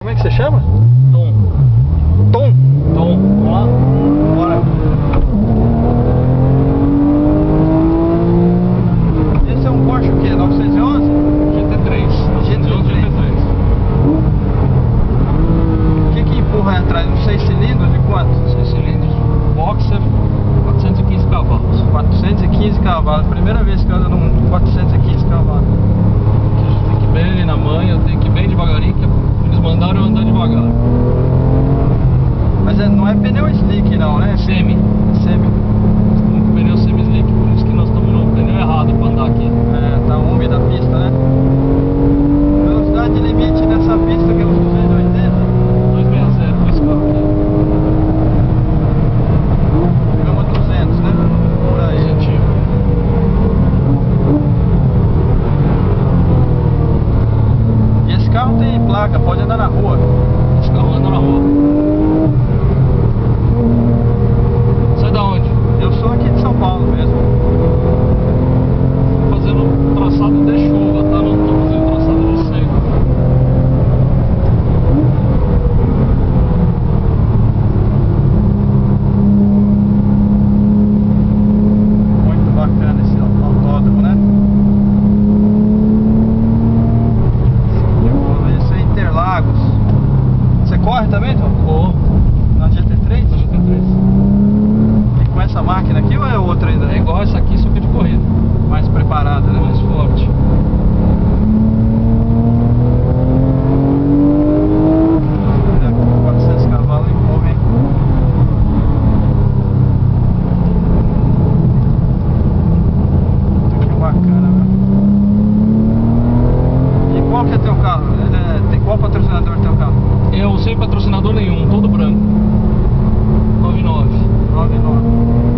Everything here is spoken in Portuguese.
Como é que você chama? Tom. Tom? Tom, vamos lá? Bora. Esse é um Porsche o quê? 911? GT3. GT3. O que empurra aí atrás? Um 6 cilindros de quanto? 6 cilindros. Boxer, 415 cavalos. 415 cavalos. Primeira vez que eu ando num 415 cavalos. Tem que ir bem na manha, tem que ir bem devagarinho, que eles mandaram eu andar devagar. Mas não é pneu slick não, né? Semi. Semi. Um pneu semi-slick, por isso que nós estamos no pneu errado para andar aqui. É, tá úmida a pista, né? Velocidade de limite nessa pista que é uns 280. 260 esse carro aqui. Gama 200, né? Por aí. Positivo. E esse carro tem placa, pode andar na rua. Esse carro anda na rua. Sai da onde? Eu sou aqui de São Paulo mesmo. Tô fazendo traçado de chuva, tá? Não tô fazendo traçado de seco. Muito bacana esse autódromo, né? Esse é Interlagos. Você corre também, Tom? Corro. Na GT3? Na GT3. E com essa máquina aqui ou é outra ainda? É igual essa aqui, só que de corrida. Mais preparada, né? Mais forte. É, 400 cavalos empurra, hein? Muito bacana, meu. E qual que é teu carro? Tem qual patrocinador teu carro? Eu sem patrocinador nenhum, todo branco. 99. 99.